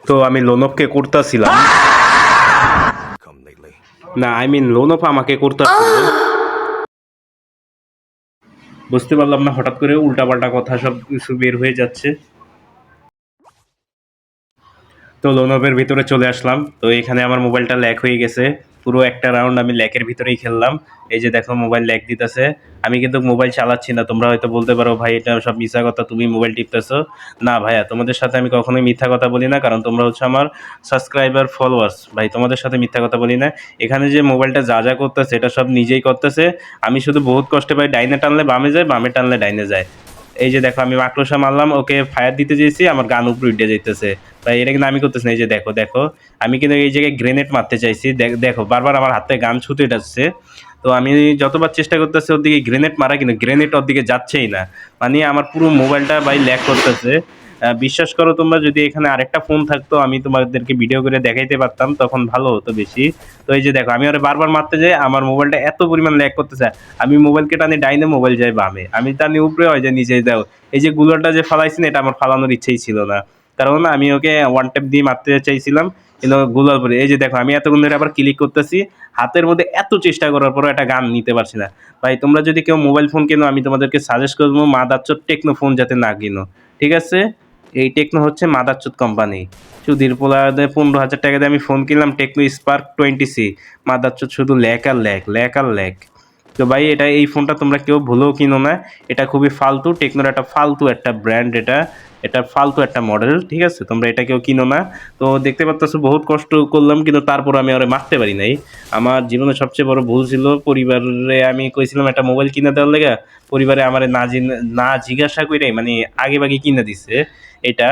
তো আমি লোনপকে করতেছিলাম, না আই মিন লোনপ আমাকে করতেছিল। বুঝতে পারলাম না, হঠাৎ করে উল্টাপাল্টা কথা সব কিছু বের হয়ে যাচ্ছে। তো লোনপের ভিতরে চলে আসলাম। তো এখানে আমার মোবাইলটা ল্যাক হয়ে গেছে। পুরো একটা রাউন্ড আমি ল্যাকের ভিতরেই খেললাম। এই যে দেখো মোবাইল ল্যাক দিতেছে। আমি কিন্তু মোবাইল চালাচ্ছি না। তোমরা হয়তো বলতে পারো ভাই এটা সব মিথ্যা কথা, তুমি মোবাইল টিপতেছো। না ভাইয়া, তোমাদের সাথে আমি কখনোই মিথ্যা কথা বলি না, কারণ তোমরা হচ্ছে আমার সাবস্ক্রাইবার ফলোয়ার্স। ভাই তোমাদের সাথে মিথ্যা কথা বলি না। এখানে যে মোবাইলটা যা যা করতেছে এটা সব নিজেই করতেছে। আমি শুধু বহুত কষ্টে পাই, ডাইনে টানলে বামে যায়, বামে টানলে ডাইনে যায়। এই যে দেখো আমি মাকড়সা মারলাম, ওকে ফায়ার দিতে চেয়েছি, আমার গান উপরে উঠে যাইতেছে। ভাই এটা কিন্তু আমি করতেছি না। এই যে দেখো দেখো, আমি কিন্তু এই জায়গায় গ্রেনেড মারতে চাইছি, দেখো বারবার আমার হাতে গান ছুটে যাচ্ছে। তো আমি যতবার চেষ্টা করতেছি ওর দিকে গ্রেনেড মারা, কিন্তু গ্রেনেড ওর দিকে যাচ্ছেই না। মানে আমার পুরো মোবাইলটা ভাই ল্যাগ করতেছে। বিশ্বাস করো তোমরা, যদি এখানে আরেকটা ফোন থাকতো আমি তোমাদেরকে ভিডিও করে দেখাইতে পারতাম, তখন ভালো হতো বেশি। তো এই যে দেখো আমি ওরা বারবার মারতে যাই, আমার মোবাইলটা এত পরিমাণ ল্যাগ করতেছে। আমি মোবাইলকে টানি ডাইনে, মোবাইল যায় বামে, আমি টানি উপরে, হয় যে নিচে দাও। এই যে গুলোটা যে ফালাইছি না, এটা আমার ফালানোর ইচ্ছেই ছিল না, কারণ আমি ওকে ওয়ান ট্যাপ দিয়ে মারতে চাইছিলাম। কিন্তু গুলার পরে এই যে দেখো আমি এতক্ষণ ধরে আবার ক্লিক করতেছি, হাতের মধ্যে এত চেষ্টা করার পরও একটা গান নিতে পারছি না। ভাই তোমরা যদি কেউ মোবাইল ফোন কেনো, আমি তোমাদেরকে সাজেস্ট করবো মাদারচোদ টেকনো ফোন যাতে না কিনো, ঠিক আছে? এই টেকনো হচ্ছে মাদারচোদ কোম্পানি। সুধীর পোলাতে 15,000 টাকা দিয়ে আমি ফোন কিনলাম, টেকনো স্পার্ক 20C। মাদারচোদ শুধু ল্যাক আর ল্যাক, ল্যাক আর ল্যাক। তো ভাই এটা, এই ফোনটা তোমরা কেউ ভুলেও কিনো না। এটা খুবই ফালতু, টেকনোর একটা ফালতু একটা ব্র্যান্ড, এটা এটা ফালতু একটা মডেল, ঠিক আছে? তোমরা এটা কেউ কিনো না। তো দেখতে পাচ্ছ বহুত কষ্ট করলাম, কিন্তু তারপর আমি ওরে মারতে পারি নাই। আমার জীবনে সবচেয়ে বড় ভুল ছিল, পরিবারে আমি কইছিলাম একটা মোবাইল কিনে দেওয়ার লেগে, পরিবারে আমার না জিজ্ঞাসা করে মানে আগে ভাগে কিনে দিছে এটা।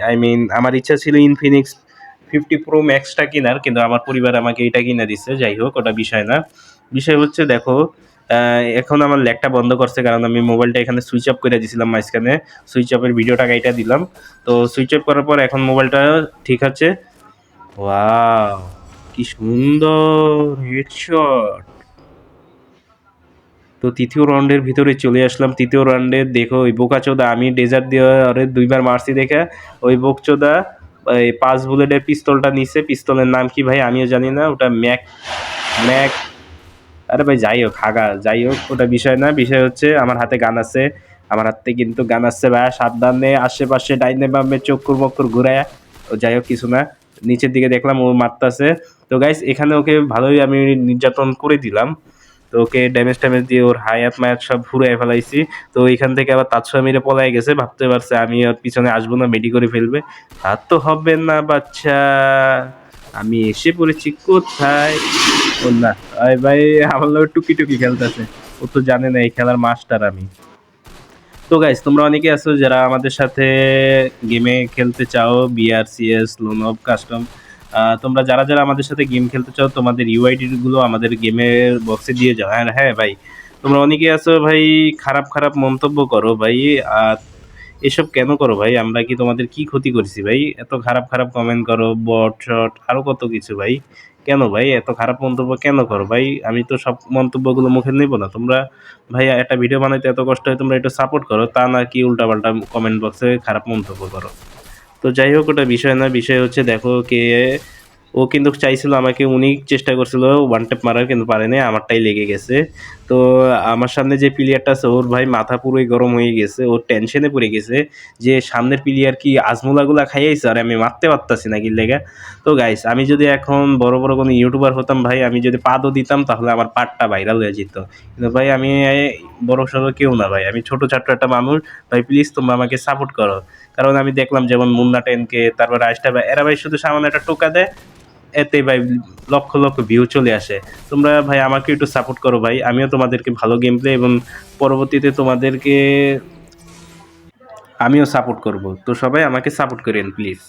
আই মিন আমার ইচ্ছা ছিল ইনফিনিক্স 50 Pro Max-টা কেনার, কিন্তু আমার পরিবার আমাকে এটা কিনে দিচ্ছে। যাই হোক, ওটা বিষয় না। বিষয় হচ্ছে দেখো, এখন আমার ল্যাগটা বন্ধ করছে, কারণ আমি মোবাইলটা এখানে সুইচ অফ করে দিয়েছিলাম মাঝখানে। সুইচ অফের ভিডিওটা কাইটা দিলাম। তো সুইচ অফ করার পর এখন মোবাইলটা ঠিক আছে। ওয়াও, কি সুন্দর হেডশট! তো তৃতীয় রাউন্ডের ভিতরে চলে আসলাম। তৃতীয় রাউন্ডে দেখো ওই বোকাচোদা, আমি ডেজার্ট দিয়ে আরে 2বার মারছি দেখে ওই বোকচোদা এই 5 বুলেটের পিস্তলটা নিছে। পিস্তলের নাম কি ভাই আমিও জানি না, ওটা ম্যাক ম্যাক আরে ভাই যাই হোক, হাগা যাই হোক, ওটা বিষয় না। বিষয় হচ্ছে আমার হাতে গান আছে, আমার হাতে কিন্তু গান আছে ভাই, সাবধানে আশেপাশে ডাইনে বামে চক্কর মক্কর ঘুরায়। ও যাই হোক, কিছু না। নিচের দিকে দেখলাম ও মারতাছে। তো গাইস এখানে ওকে ভালোই আমি নির্যাতন করে দিলাম। তো ওকে ড্যামেজ ট্যামেজ দিয়ে ওর হায়াত মায়াত সব ফুরাই ফেলাইছি। তো এখান থেকে আবার তাৎসা মেরে পলাই গেছে, ভাবতে পারছে আমি ওর পিছনে আসবো না, মেডি করে ফেলবে। আর তো হবে না বাচ্চা, আমি এসে পড়েছি কোথায়। ও না, আরে ভাই আমার লোক টুকি টুকি খেলতেছে, ও তো জানে না এই খেলার মাস্টার আমি। তো গাইস তোমরা অনেকে আছো যারা আমাদের সাথে গেমে খেলতে চাও, বিআরসিএস লোন অফ কাস্টম। তোমরা যারা যারা আমাদের সাথে গেম খেলতে চাও, তোমাদের ইউআইডি গুলো আমাদের গেমের বক্সে দিয়ে যাও। হ্যাঁ হ্যাঁ ভাই, তোমরা অনেকে আছো ভাই খারাপ খারাপ মন্তব্য করো ভাই। আর এসব কেন করো ভাই? আমরা কি তোমাদের কি ক্ষতি করছি ভাই? এত খারাপ খারাপ কমেন্ট করো, বট শট আরো কত কিছু ভাই। কেন ভাই এত খারাপ মন্তব্য কেন করো ভাই? আমি তো সব মন্তব্যগুলো মুখে নেব না। তোমরা ভাই একটা ভিডিও বানাইতে এত কষ্ট হয়, তোমরা একটু সাপোর্ট করো, তা না কি উল্টাপাল্টা কমেন্ট বক্সে খারাপ মন্তব্য করো। তো যাই হোক, ওটা বিষয় না। বিষয় হচ্ছে দেখো কে, ও কিন্তু চাইছিল আমাকে, উনি চেষ্টা করছিল ওয়ান ট্যাপ মারার, কিন্তু পারেনি, আমারটাই লেগে গেছে। তো আমার সামনে যে প্লেয়ারটা আছে ওর ভাই মাথা পুরোই গরম হয়ে গেছে, ওর টেনশনে পড়ে গেছে যে সামনের প্লেয়ার কি আজমুলাগুলা খাইয়াছে আর আমি মারতে পারতাছি না কি লেগে। তো গাইস আমি যদি এখন বড় বড় কোনো ইউটিউবার হতাম ভাই, আমি যদি পাদও দিতাম তাহলে আমার পাটটা ভাইরাল হয়ে যেত। কিন্তু ভাই আমি বড় সড়ো কেউ না ভাই, আমি ছোট ছাত্র একটা মানুষ। ভাই প্লিজ তোমরা আমাকে সাপোর্ট করো, কারণ আমি দেখলাম যেমন মুন্না টেনকে, তারপর রাজটা ভাই, এরা ভাই শুধু সামান্য একটা টোকা দেয়, এতে ভাই লক্ষ লক্ষ ভিউ চলে আসে। তোমরা ভাই আমাকে একটু সাপোর্ট করো ভাই, আমিও তোমাদেরকে ভালো গেম প্লে এবং পরবর্তীতে তোমাদেরকে আমিও সাপোর্ট করব। তো সবাই আমাকে সাপোর্ট করেন প্লিজ।